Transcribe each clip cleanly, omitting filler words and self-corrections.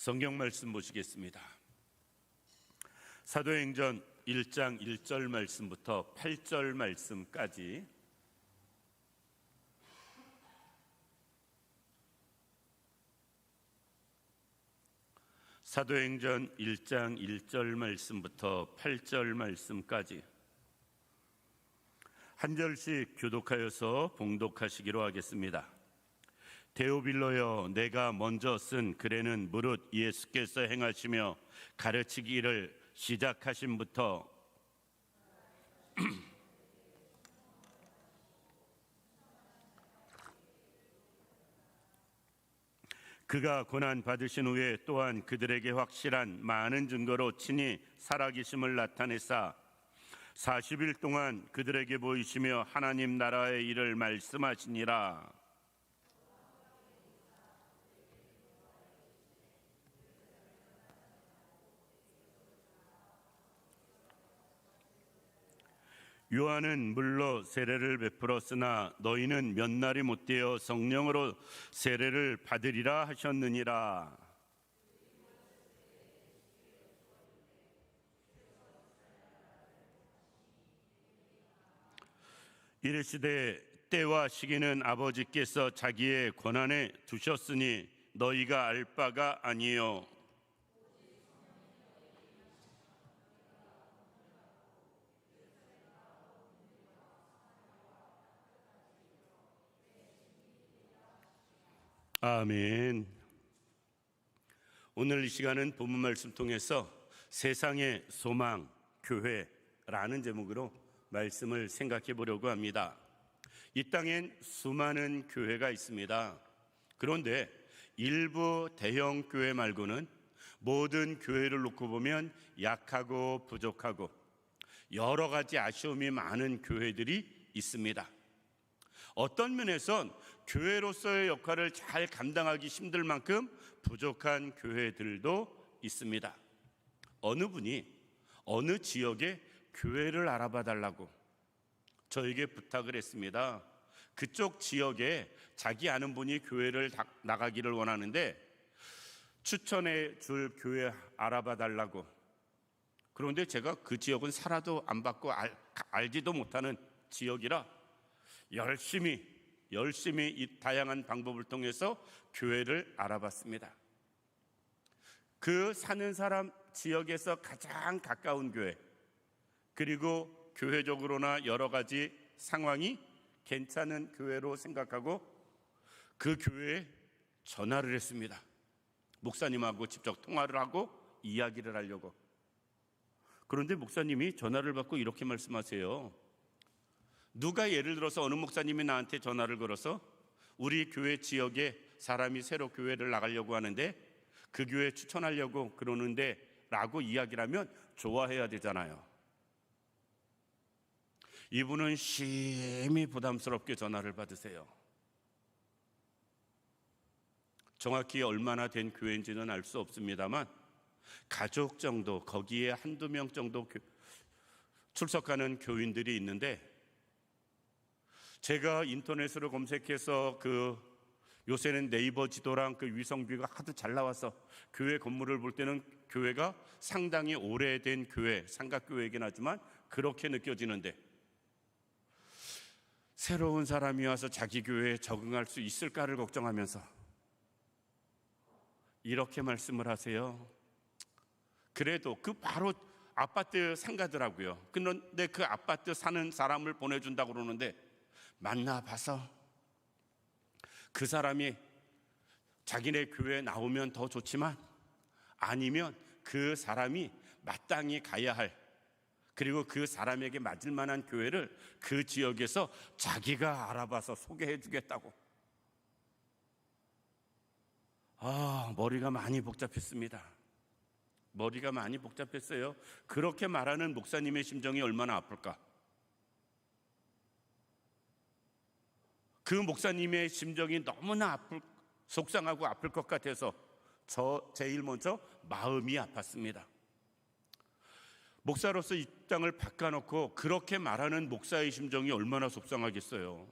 성경 말씀 보시겠습니다. 사도행전 1장 1절 말씀부터 8절 말씀까지 사도행전 1장 1절 말씀부터 8절 말씀까지 한 절씩 교독하여서 봉독하시기로 하겠습니다. 데오빌로여, 내가 먼저 쓴 글에는 무릇 예수께서 행하시며 가르치기를 시작하심부터 그가 고난 받으신 후에 또한 그들에게 확실한 많은 증거로 친히 살아계심을 나타내사 40일 동안 그들에게 보이시며 하나님 나라의 일을 말씀하시니라. 요한은 물로 세례를 베풀었으나 너희는 몇 날이 못되어 성령으로 세례를 받으리라 하셨느니라. 이르시되 때와 시기는 아버지께서 자기의 권한에 두셨으니 너희가 알 바가 아니요 아멘. 오늘 이 시간은 본문 말씀 통해서 세상의 소망, 교회라는 제목으로 말씀을 생각해 보려고 합니다. 이 땅엔 수많은 교회가 있습니다. 그런데 일부 대형 교회 말고는 모든 교회를 놓고 보면 약하고 부족하고 여러 가지 아쉬움이 많은 교회들이 있습니다. 어떤 면에선 교회로서의 역할을 잘 감당하기 힘들 만큼 부족한 교회들도 있습니다. 어느 분이 어느 지역에 교회를 알아봐 달라고 저에게 부탁을 했습니다. 그쪽 지역에 자기 아는 분이 교회를 나가기를 원하는데 추천해 줄 교회 알아봐 달라고. 그런데 제가 그 지역은 살아도 안 받고 알지도 못하는 지역이라 열심히 이 다양한 방법을 통해서 교회를 알아봤습니다. 그 사는 사람 지역에서 가장 가까운 교회, 그리고 교회적으로나 여러 가지 상황이 괜찮은 교회로 생각하고 그 교회에 전화를 했습니다. 목사님하고 직접 통화를 하고 이야기를 하려고. 그런데 목사님이 전화를 받고 이렇게 말씀하세요. 누가 예를 들어서 어느 목사님이 나한테 전화를 걸어서 우리 교회 지역에 사람이 새로 교회를 나가려고 하는데 그 교회 추천하려고 그러는데 라고 이야기를 하면 좋아해야 되잖아요. 이분은 심히 부담스럽게 전화를 받으세요. 정확히 얼마나 된 교회인지는 알 수 없습니다만 가족 정도, 거기에 한두 명 정도 출석하는 교인들이 있는데 제가 인터넷으로 검색해서 요새는 네이버 지도랑 위성비가 하도 잘 나와서 교회 건물을 볼 때는 교회가 상당히 오래된 교회, 삼각교회이긴 하지만 그렇게 느껴지는데 새로운 사람이 와서 자기 교회에 적응할 수 있을까를 걱정하면서 이렇게 말씀을 하세요. 그래도 바로 아파트 상가더라고요. 그런데 그 아파트 사는 사람을 보내준다고 그러는데 만나봐서 그 사람이 자기네 교회에 나오면 더 좋지만 아니면 그 사람이 마땅히 가야 할, 그리고 그 사람에게 맞을 만한 교회를 그 지역에서 자기가 알아봐서 소개해 주겠다고. 머리가 많이 복잡했습니다. 머리가 많이 복잡했어요. 그렇게 말하는 목사님의 심정이 얼마나 아플까? 그 목사님의 심정이 너무나 속상하고 아플 것 같아서 제일 먼저 마음이 아팠습니다. 목사로서 입장을 바꿔놓고 그렇게 말하는 목사의 심정이 얼마나 속상하겠어요.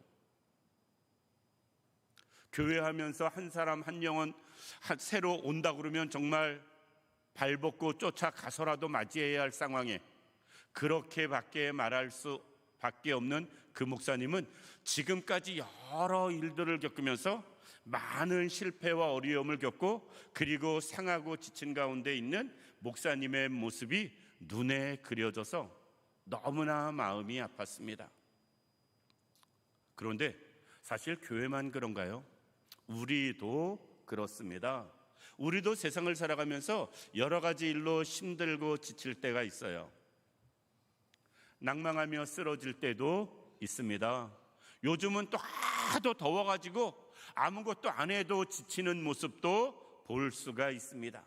교회하면서 한 사람 한 영혼 새로 온다 그러면 정말 발벗고 쫓아가서라도 맞이해야 할 상황에 그렇게밖에 말할 수밖에 없는 그 목사님은 지금까지 여러 일들을 겪으면서 많은 실패와 어려움을 겪고 그리고 상하고 지친 가운데 있는 목사님의 모습이 눈에 그려져서 너무나 마음이 아팠습니다. 그런데 사실 교회만 그런가요? 우리도 그렇습니다. 우리도 세상을 살아가면서 여러 가지 일로 힘들고 지칠 때가 있어요. 낭망하며 쓰러질 때도 있습니다. 요즘은 또 하도 더워가지고 아무것도 안 해도 지치는 모습도 볼 수가 있습니다.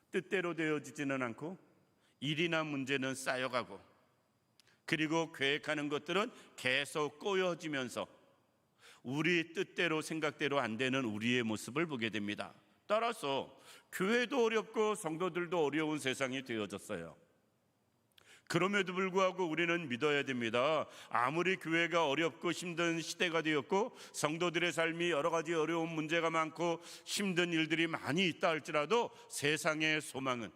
뜻대로 되어지지는 않고 일이나 문제는 쌓여가고 그리고 계획하는 것들은 계속 꼬여지면서 우리 뜻대로 생각대로 안 되는 우리의 모습을 보게 됩니다. 따라서 교회도 어렵고 성도들도 어려운 세상이 되어졌어요. 그럼에도 불구하고 우리는 믿어야 됩니다. 아무리 교회가 어렵고 힘든 시대가 되었고 성도들의 삶이 여러 가지 어려운 문제가 많고 힘든 일들이 많이 있다 할지라도 세상의 소망은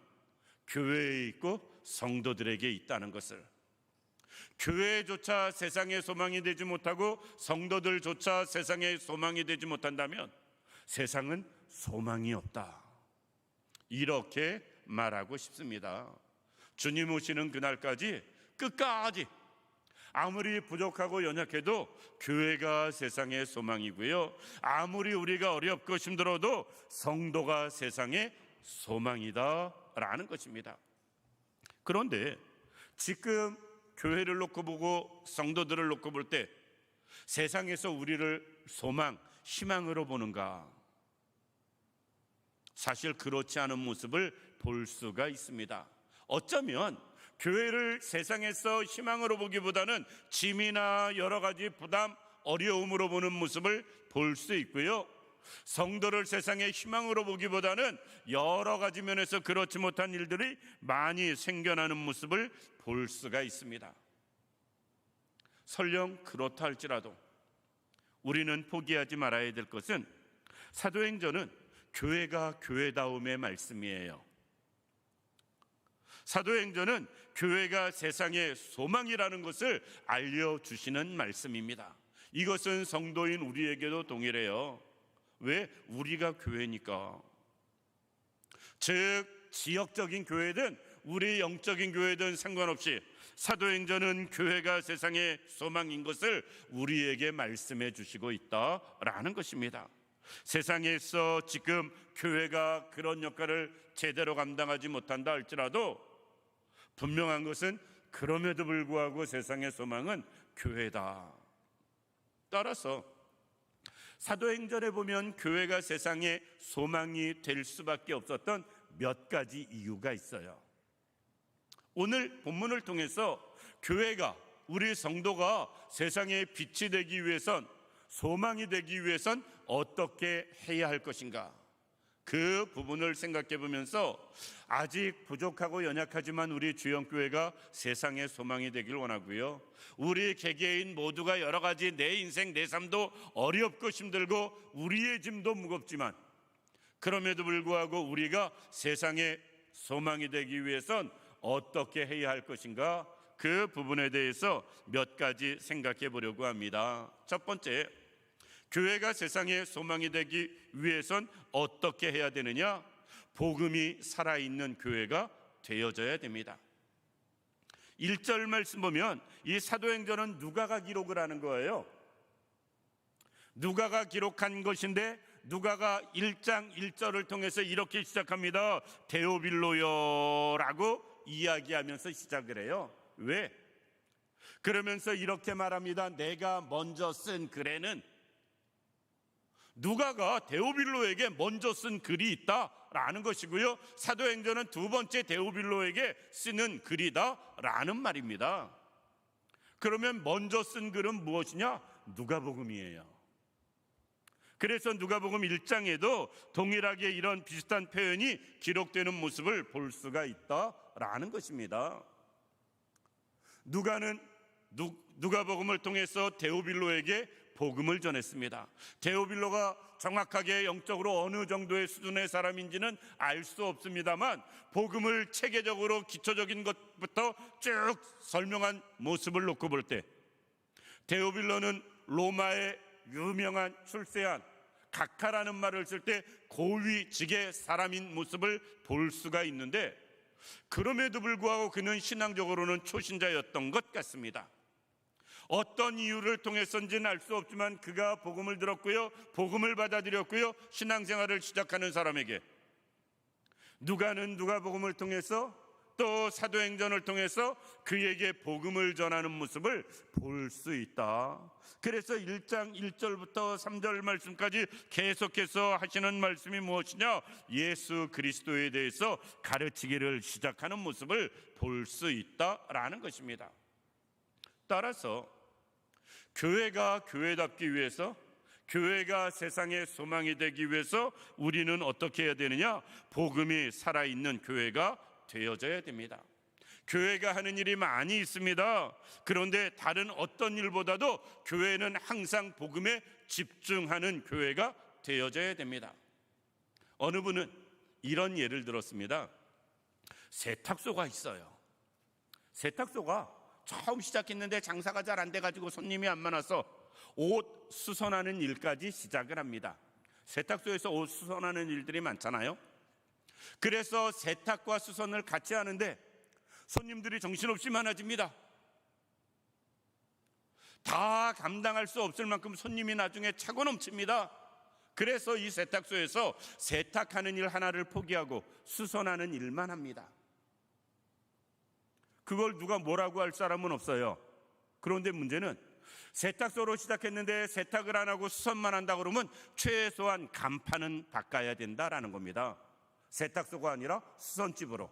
교회에 있고 성도들에게 있다는 것을, 교회조차 세상의 소망이 되지 못하고 성도들조차 세상의 소망이 되지 못한다면 세상은 소망이 없다, 이렇게 말하고 싶습니다. 주님 오시는 그날까지 끝까지 아무리 부족하고 연약해도 교회가 세상의 소망이고요, 아무리 우리가 어렵고 힘들어도 성도가 세상의 소망이다라는 것입니다. 그런데 지금 교회를 놓고 보고 성도들을 놓고 볼 때 세상에서 우리를 소망, 희망으로 보는가? 사실 그렇지 않은 모습을 볼 수가 있습니다. 어쩌면 교회를 세상에서 희망으로 보기보다는 짐이나 여러 가지 부담, 어려움으로 보는 모습을 볼 수 있고요, 성도를 세상의 희망으로 보기보다는 여러 가지 면에서 그렇지 못한 일들이 많이 생겨나는 모습을 볼 수가 있습니다. 설령 그렇다 할지라도 우리는 포기하지 말아야 될 것은 사도행전은 교회가 교회다움의 말씀이에요. 사도행전은 교회가 세상의 소망이라는 것을 알려주시는 말씀입니다. 이것은 성도인 우리에게도 동일해요. 왜? 우리가 교회니까. 즉 지역적인 교회든 우리 영적인 교회든 상관없이 사도행전은 교회가 세상의 소망인 것을 우리에게 말씀해 주시고 있다라는 것입니다. 세상에서 지금 교회가 그런 역할을 제대로 감당하지 못한다 할지라도 분명한 것은 그럼에도 불구하고 세상의 소망은 교회다. 따라서 사도행전에 보면 교회가 세상의 소망이 될 수밖에 없었던 몇 가지 이유가 있어요. 오늘 본문을 통해서 교회가, 우리 성도가 세상의 빛이 되기 위해선, 소망이 되기 위해선 어떻게 해야 할 것인가, 그 부분을 생각해 보면서 아직 부족하고 연약하지만 우리 주영교회가 세상의 소망이 되길 원하고요, 우리 개개인 모두가 여러 가지 내 인생 내 삶도 어렵고 힘들고 우리의 짐도 무겁지만 그럼에도 불구하고 우리가 세상의 소망이 되기 위해선 어떻게 해야 할 것인가, 그 부분에 대해서 몇 가지 생각해 보려고 합니다. 첫 번째, 교회가 세상의 소망이 되기 위해선 어떻게 해야 되느냐? 복음이 살아있는 교회가 되어져야 됩니다. 1절 말씀 보면 이 사도행전은 누가가 기록을 하는 거예요. 누가가 기록한 것인데 누가가 1장 1절을 통해서 이렇게 시작합니다. 데오빌로여라고 이야기하면서 시작을 해요. 왜? 그러면서 이렇게 말합니다. 내가 먼저 쓴 글에는, 누가가 데오빌로에게 먼저 쓴 글이 있다라는 것이고요, 사도행전은 두 번째 데오빌로에게 쓰는 글이다라는 말입니다. 그러면 먼저 쓴 글은 무엇이냐? 누가복음이에요. 그래서 누가복음 1장에도 동일하게 이런 비슷한 표현이 기록되는 모습을 볼 수가 있다라는 것입니다. 누가복음을 통해서 데오빌로에게 복음을 전했습니다. 데오빌로가 정확하게 영적으로 어느 정도의 수준의 사람인지는 알 수 없습니다만 복음을 체계적으로 기초적인 것부터 쭉 설명한 모습을 놓고 볼 때 데오빌로는 로마의 유명한 출세한 각하라는 말을 쓸 때 고위직의 사람인 모습을 볼 수가 있는데, 그럼에도 불구하고 그는 신앙적으로는 초신자였던 것 같습니다. 어떤 이유를 통해서인지는 알 수 없지만 그가 복음을 들었고요, 복음을 받아들였고요, 신앙생활을 시작하는 사람에게 누가는 누가복음을 통해서 또 사도행전을 통해서 그에게 복음을 전하는 모습을 볼 수 있다. 그래서 1장 1절부터 3절 말씀까지 계속해서 하시는 말씀이 무엇이냐? 예수 그리스도에 대해서 가르치기를 시작하는 모습을 볼 수 있다라는 것입니다. 따라서 교회가 교회답기 위해서, 교회가 세상의 소망이 되기 위해서 우리는 어떻게 해야 되느냐? 복음이 살아있는 교회가 되어져야 됩니다. 교회가 하는 일이 많이 있습니다. 그런데 다른 어떤 일보다도 교회는 항상 복음에 집중하는 교회가 되어져야 됩니다. 어느 분은 이런 예를 들었습니다. 세탁소가 있어요. 세탁소가 처음 시작했는데 장사가 잘 안 돼가지고 손님이 안 많아서 옷 수선하는 일까지 시작을 합니다. 세탁소에서 옷 수선하는 일들이 많잖아요. 그래서 세탁과 수선을 같이 하는데 손님들이 정신없이 많아집니다. 다 감당할 수 없을 만큼 손님이 나중에 차고 넘칩니다. 그래서 이 세탁소에서 세탁하는 일 하나를 포기하고 수선하는 일만 합니다. 그걸 누가 뭐라고 할 사람은 없어요. 그런데 문제는 세탁소로 시작했는데 세탁을 안 하고 수선만 한다 그러면 최소한 간판은 바꿔야 된다라는 겁니다. 세탁소가 아니라 수선집으로.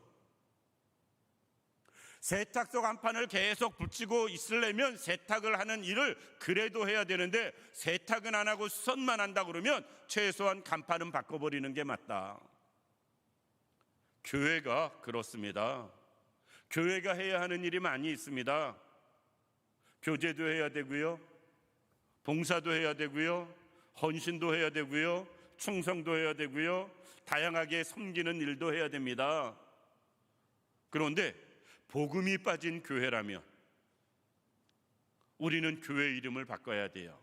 세탁소 간판을 계속 붙이고 있으려면 세탁을 하는 일을 그래도 해야 되는데 세탁은 안 하고 수선만 한다 그러면 최소한 간판은 바꿔버리는 게 맞다. 교회가 그렇습니다. 교회가 해야 하는 일이 많이 있습니다. 교제도 해야 되고요, 봉사도 해야 되고요, 헌신도 해야 되고요, 충성도 해야 되고요, 다양하게 섬기는 일도 해야 됩니다. 그런데 복음이 빠진 교회라면 우리는 교회 이름을 바꿔야 돼요.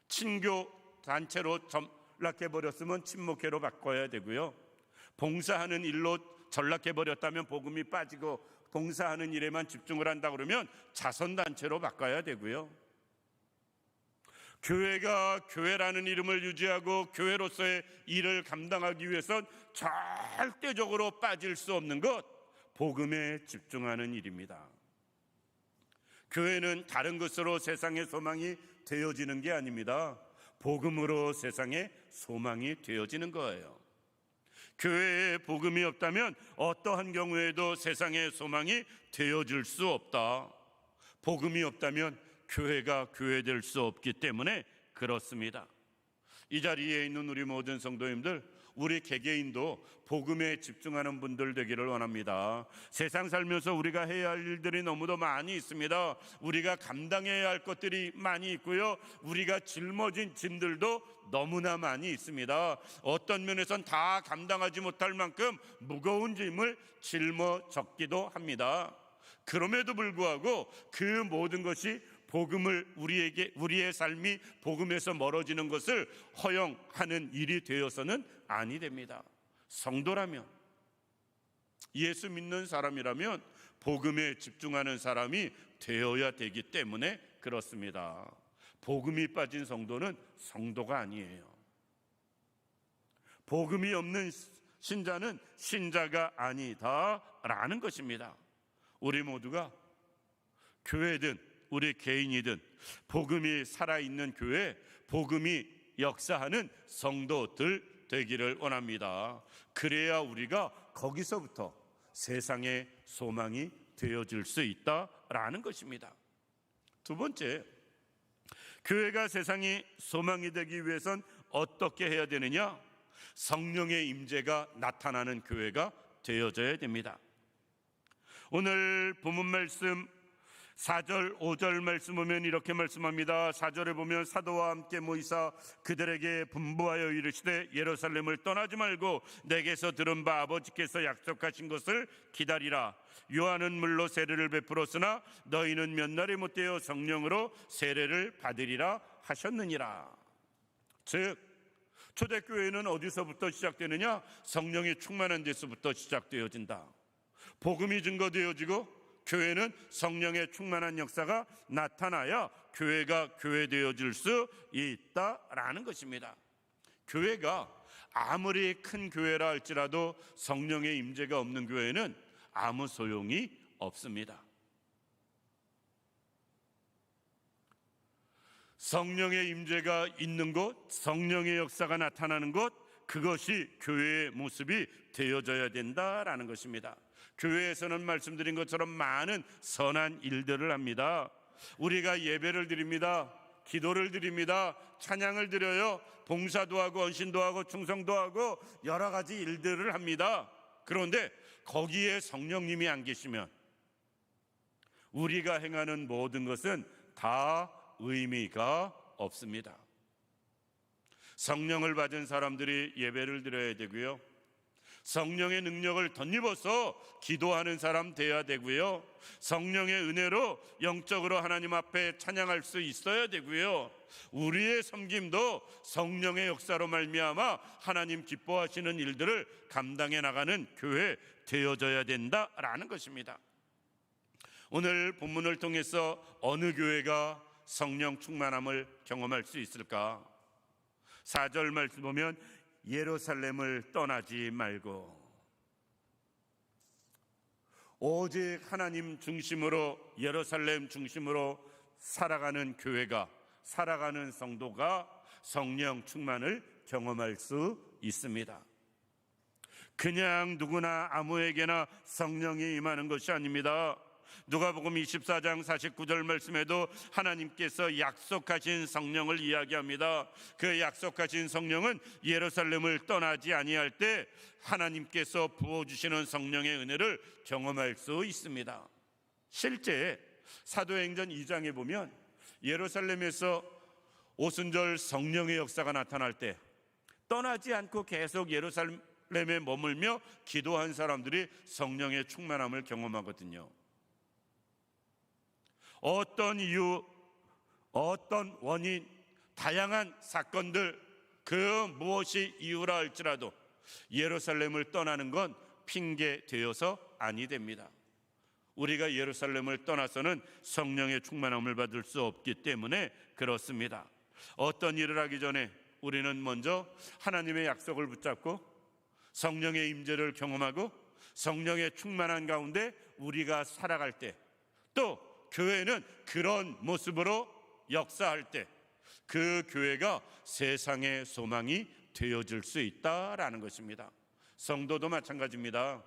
친교 단체로 전락해버렸으면 친목회로 바꿔야 되고요, 봉사하는 일로 전락해버렸다면 복음이 빠지고 봉사하는 일에만 집중을 한다 그러면 자선단체로 바꿔야 되고요, 교회가 교회라는 이름을 유지하고 교회로서의 일을 감당하기 위해선 절대적으로 빠질 수 없는 것, 복음에 집중하는 일입니다. 교회는 다른 것으로 세상의 소망이 되어지는 게 아닙니다. 복음으로 세상의 소망이 되어지는 거예요. 교회에 복음이 없다면 어떠한 경우에도 세상의 소망이 되어질 수 없다. 복음이 없다면 교회가 교회될 수 없기 때문에 그렇습니다. 이 자리에 있는 우리 모든 성도님들, 우리 개개인도 복음에 집중하는 분들 되기를 원합니다. 세상 살면서 우리가 해야 할 일들이 너무도 많이 있습니다. 우리가 감당해야 할 것들이 많이 있고요, 우리가 짊어진 짐들도 너무나 많이 있습니다. 어떤 면에선 다 감당하지 못할 만큼 무거운 짐을 짊어졌기도 합니다. 그럼에도 불구하고 그 모든 것이 복음을 우리의 삶이 복음에서 멀어지는 것을 허용하는 일이 되어서는 아니 됩니다. 성도라면, 예수 믿는 사람이라면 복음에 집중하는 사람이 되어야 되기 때문에 그렇습니다. 복음이 빠진 성도는 성도가 아니에요. 복음이 없는 신자는 신자가 아니다라는 것입니다. 우리 모두가 교회든 우리 개인이든 복음이 살아있는 교회, 복음이 역사하는 성도들 되기를 원합니다. 그래야 우리가 거기서부터 세상의 소망이 되어질 수 있다라는 것입니다. 두 번째, 교회가 세상의 소망이 되기 위해선 어떻게 해야 되느냐? 성령의 임재가 나타나는 교회가 되어져야 됩니다. 오늘 본문 말씀 4절 5절 말씀 보면 이렇게 말씀합니다. 4절에 보면 사도와 함께 모이사 그들에게 분부하여 이르시되 예루살렘을 떠나지 말고 내게서 들은 바 아버지께서 약속하신 것을 기다리라. 요한은 물로 세례를 베풀었으나 너희는 몇 날에 못되어 성령으로 세례를 받으리라 하셨느니라. 즉 초대교회는 어디서부터 시작되느냐? 성령이 충만한 데서부터 시작되어진다. 복음이 증거되어지고 교회는 성령의 충만한 역사가 나타나야 교회가 교회되어질 수 있다라는 것입니다. 교회가 아무리 큰 교회라 할지라도 성령의 임재가 없는 교회는 아무 소용이 없습니다. 성령의 임재가 있는 곳, 성령의 역사가 나타나는 곳, 그것이 교회의 모습이 되어져야 된다라는 것입니다. 교회에서는 말씀드린 것처럼 많은 선한 일들을 합니다. 우리가 예배를 드립니다. 기도를 드립니다. 찬양을 드려요. 봉사도 하고 언신도 하고 충성도 하고 여러 가지 일들을 합니다. 그런데 거기에 성령님이 안 계시면 우리가 행하는 모든 것은 다 의미가 없습니다. 성령을 받은 사람들이 예배를 드려야 되고요. 성령의 능력을 덧입어서 기도하는 사람 돼야 되고요. 성령의 은혜로 영적으로 하나님 앞에 찬양할 수 있어야 되고요. 우리의 섬김도 성령의 역사로 말미암아 하나님 기뻐하시는 일들을 감당해 나가는 교회 되어져야 된다라는 것입니다. 오늘 본문을 통해서 어느 교회가 성령 충만함을 경험할 수 있을까? 4절 말씀 보면 예루살렘을 떠나지 말고, 오직 하나님 중심으로 예루살렘 중심으로 살아가는 교회가, 살아가는 성도가 성령 충만을 경험할 수 있습니다. 그냥 누구나 아무에게나 성령이 임하는 것이 아닙니다. 누가복음 24장 49절 말씀에도 하나님께서 약속하신 성령을 이야기합니다. 그 약속하신 성령은 예루살렘을 떠나지 아니할 때 하나님께서 부어주시는 성령의 은혜를 경험할 수 있습니다. 실제 사도행전 2장에 보면 예루살렘에서 오순절 성령의 역사가 나타날 때 떠나지 않고 계속 예루살렘에 머물며 기도한 사람들이 성령의 충만함을 경험하거든요. 어떤 이유, 어떤 원인, 다양한 사건들, 그 무엇이 이유라 할지라도 예루살렘을 떠나는 건 핑계 되어서 아니 됩니다. 우리가 예루살렘을 떠나서는 성령의 충만함을 받을 수 없기 때문에 그렇습니다. 어떤 일을 하기 전에 우리는 먼저 하나님의 약속을 붙잡고 성령의 임재를 경험하고 성령의 충만한 가운데 우리가 살아갈 때, 또 교회는 그런 모습으로 역사할 때 그 교회가 세상의 소망이 되어질 수 있다라는 것입니다. 성도도 마찬가지입니다.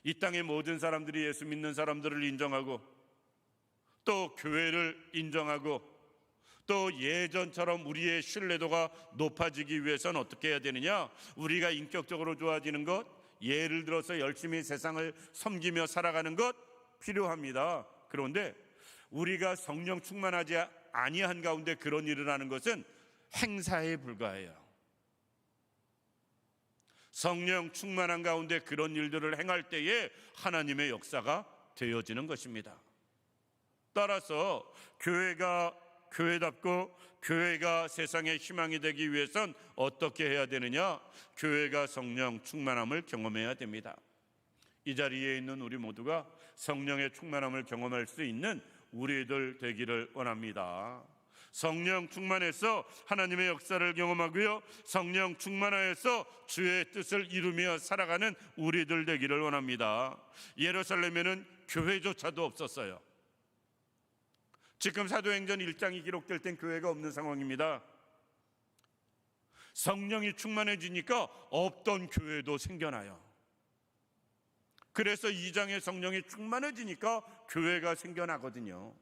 이 땅의 모든 사람들이 예수 믿는 사람들을 인정하고 또 교회를 인정하고 또 예전처럼 우리의 신뢰도가 높아지기 위해서는 어떻게 해야 되느냐? 우리가 인격적으로 좋아지는 것, 예를 들어서 열심히 세상을 섬기며 살아가는 것 필요합니다. 그런데 우리가 성령 충만하지 아니한 가운데 그런 일을 하는 것은 행사에 불과해요. 성령 충만한 가운데 그런 일들을 행할 때에 하나님의 역사가 되어지는 것입니다. 따라서 교회가 교회답고 교회가 세상의 희망이 되기 위해선 어떻게 해야 되느냐? 교회가 성령 충만함을 경험해야 됩니다. 이 자리에 있는 우리 모두가 성령의 충만함을 경험할 수 있는 우리들 되기를 원합니다. 성령 충만해서 하나님의 역사를 경험하고요, 성령 충만하여서 주의 뜻을 이루며 살아가는 우리들 되기를 원합니다. 예루살렘에는 교회조차도 없었어요. 지금 사도행전 1장이 기록될 땐 교회가 없는 상황입니다. 성령이 충만해지니까 없던 교회도 생겨나요. 그래서 2장에 성령이 충만해지니까 교회가 생겨나거든요.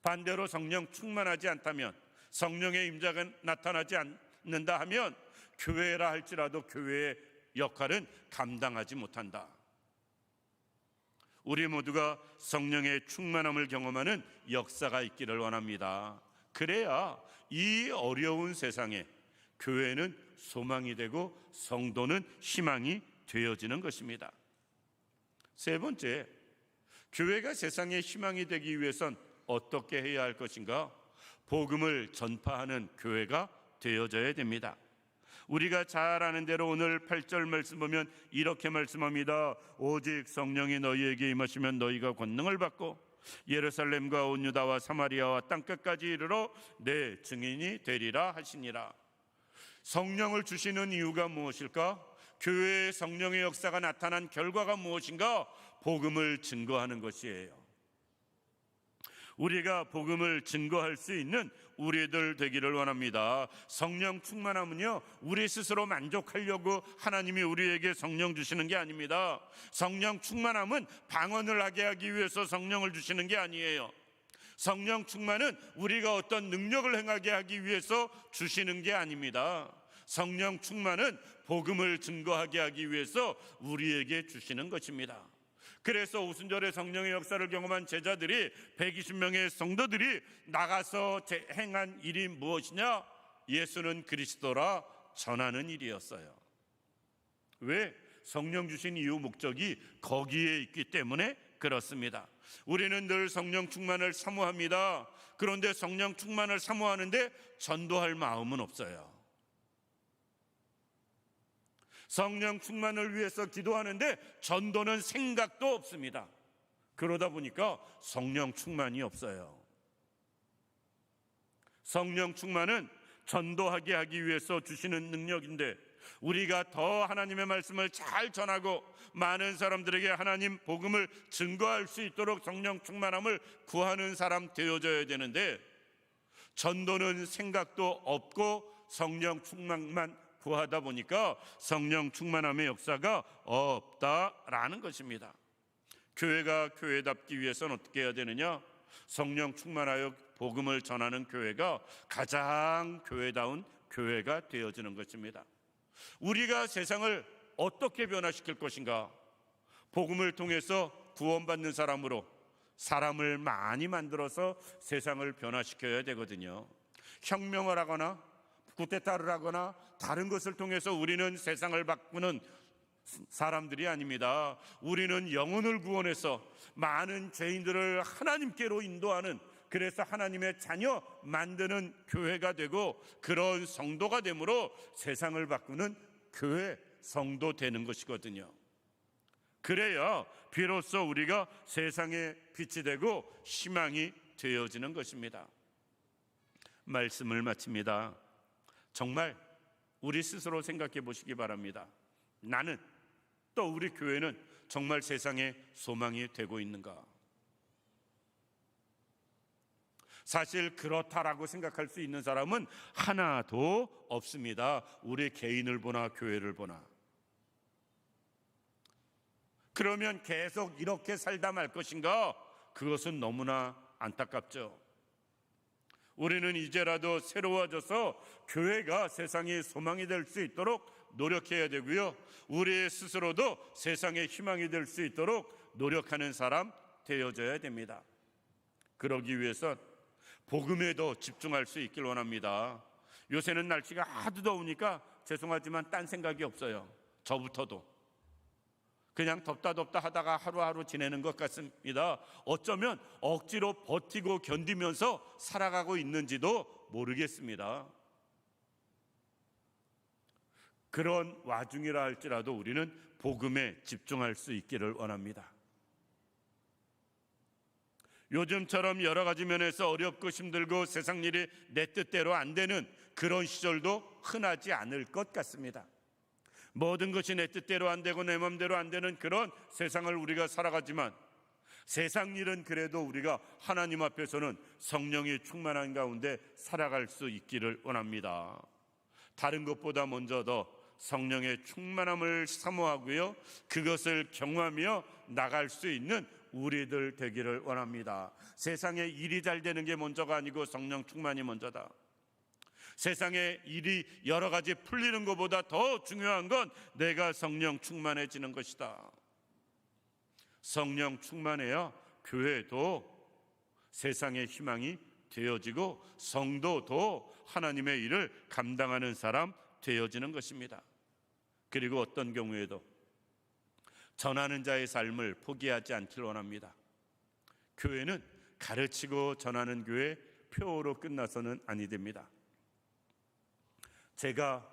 반대로 성령 충만하지 않다면, 성령의 임재가 나타나지 않는다 하면 교회라 할지라도 교회의 역할은 감당하지 못한다. 우리 모두가 성령의 충만함을 경험하는 역사가 있기를 원합니다. 그래야 이 어려운 세상에 교회는 소망이 되고 성도는 희망이 되어지는 것입니다. 세 번째, 교회가 세상의 희망이 되기 위해선 어떻게 해야 할 것인가? 복음을 전파하는 교회가 되어져야 됩니다. 우리가 잘 아는 대로 오늘 8절 말씀 보면 이렇게 말씀합니다. 오직 성령이 너희에게 임하시면 너희가 권능을 받고 예루살렘과 온 유다와 사마리아와 땅끝까지 이르러 내 증인이 되리라 하시니라. 성령을 주시는 이유가 무엇일까? 교회에 성령의 역사가 나타난 결과가 무엇인가? 복음을 증거하는 것이에요. 우리가 복음을 증거할 수 있는 우리들 되기를 원합니다. 성령 충만함은요, 우리 스스로 만족하려고 하나님이 우리에게 성령 주시는 게 아닙니다. 성령 충만함은 방언을 하게 하기 위해서 성령을 주시는 게 아니에요. 성령 충만은 우리가 어떤 능력을 행하게 하기 위해서 주시는 게 아닙니다. 성령 충만은 복음을 증거하게 하기 위해서 우리에게 주시는 것입니다. 그래서 오순절에 성령의 역사를 경험한 제자들이 120명의 성도들이 나가서 행한 일이 무엇이냐? 예수는 그리스도라 전하는 일이었어요. 왜? 성령 주신 이유 목적이 거기에 있기 때문에 그렇습니다. 우리는 늘 성령 충만을 사모합니다. 그런데 성령 충만을 사모하는데 전도할 마음은 없어요. 성령 충만을 위해서 기도하는데 전도는 생각도 없습니다. 그러다 보니까 성령 충만이 없어요. 성령 충만은 전도하게 하기 위해서 주시는 능력인데 우리가 더 하나님의 말씀을 잘 전하고 많은 사람들에게 하나님 복음을 증거할 수 있도록 성령 충만함을 구하는 사람 되어져야 되는데 전도는 생각도 없고 성령 충만만 구하다 보니까 성령 충만함의 역사가 없다라는 것입니다. 교회가 교회답기 위해서는 어떻게 해야 되느냐? 성령 충만하여 복음을 전하는 교회가 가장 교회다운 교회가 되어지는 것입니다. 우리가 세상을 어떻게 변화시킬 것인가? 복음을 통해서 구원받는 사람으로 사람을 많이 만들어서 세상을 변화시켜야 되거든요. 혁명을 하거나 쿠데타를 하거나 다른 것을 통해서 우리는 세상을 바꾸는 사람들이 아닙니다. 우리는 영혼을 구원해서 많은 죄인들을 하나님께로 인도하는, 그래서 하나님의 자녀 만드는 교회가 되고 그런 성도가 되므로 세상을 바꾸는 교회 성도 되는 것이거든요. 그래야 비로소 우리가 세상의 빛이 되고 희망이 되어지는 것입니다. 말씀을 마칩니다. 정말 우리 스스로 생각해 보시기 바랍니다. 나는 또 우리 교회는 정말 세상의 소망이 되고 있는가? 사실 그렇다라고 생각할 수 있는 사람은 하나도 없습니다. 우리 개인을 보나 교회를 보나. 그러면 계속 이렇게 살다 말 것인가? 그것은 너무나 안타깝죠. 우리는 이제라도 새로워져서 교회가 세상의 소망이 될 수 있도록 노력해야 되고요. 우리 스스로도 세상의 희망이 될 수 있도록 노력하는 사람 되어져야 됩니다. 그러기 위해서 복음에도 집중할 수 있길 원합니다. 요새는 날씨가 하도 더우니까 죄송하지만 딴 생각이 없어요. 저부터도. 그냥 덥다 하다가 하루하루 지내는 것 같습니다. 어쩌면 억지로 버티고 견디면서 살아가고 있는지도 모르겠습니다. 그런 와중이라 할지라도 우리는 복음에 집중할 수 있기를 원합니다. 요즘처럼 여러 가지 면에서 어렵고 힘들고 세상 일이 내 뜻대로 안 되는 그런 시절도 흔하지 않을 것 같습니다. 모든 것이 내 뜻대로 안 되고 내 마음대로 안 되는 그런 세상을 우리가 살아가지만 세상 일은 그래도 우리가 하나님 앞에서는 성령이 충만한 가운데 살아갈 수 있기를 원합니다. 다른 것보다 먼저 더 성령의 충만함을 사모하고요, 그것을 경험하며 나갈 수 있는 우리들 되기를 원합니다. 세상에 일이 잘 되는 게 먼저가 아니고 성령 충만이 먼저다. 세상에 일이 여러 가지 풀리는 것보다 더 중요한 건 내가 성령 충만해지는 것이다. 성령 충만해야 교회도 세상의 희망이 되어지고 성도도 하나님의 일을 감당하는 사람 되어지는 것입니다. 그리고 어떤 경우에도 전하는 자의 삶을 포기하지 않길 원합니다. 교회는 가르치고 전하는 교회, 표어로 끝나서는 아니 됩니다. 제가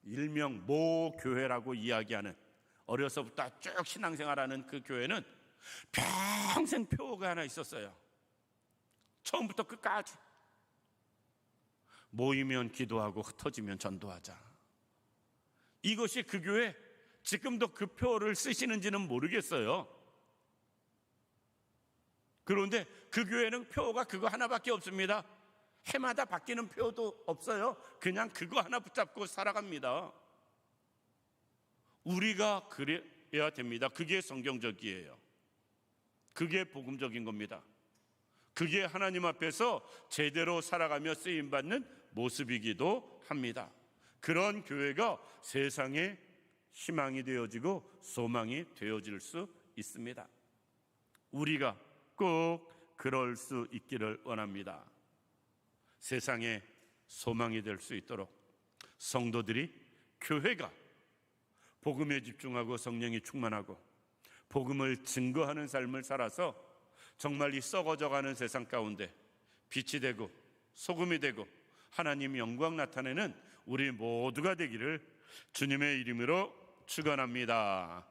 일명 모교회라고 이야기하는, 어려서부터 쭉 신앙생활하는 그 교회는 평생 표어가 하나 있었어요. 처음부터 끝까지 모이면 기도하고 흩어지면 전도하자. 이것이 그 교회, 지금도 그 표어를 쓰시는지는 모르겠어요. 그런데 그 교회는 표어가 그거 하나밖에 없습니다. 해마다 바뀌는 표어도 없어요. 그냥 그거 하나 붙잡고 살아갑니다. 우리가 그래야 됩니다. 그게 성경적이에요. 그게 복음적인 겁니다. 그게 하나님 앞에서 제대로 살아가며 쓰임받는 모습이기도 합니다. 그런 교회가 세상에 희망이 되어지고 소망이 되어질 수 있습니다. 우리가 꼭 그럴 수 있기를 원합니다. 세상에 소망이 될 수 있도록 성도들이, 교회가 복음에 집중하고 성령이 충만하고 복음을 증거하는 삶을 살아서 정말 이 썩어져가는 세상 가운데 빛이 되고 소금이 되고 하나님 영광 나타내는 우리 모두가 되기를 주님의 이름으로 축원합니다.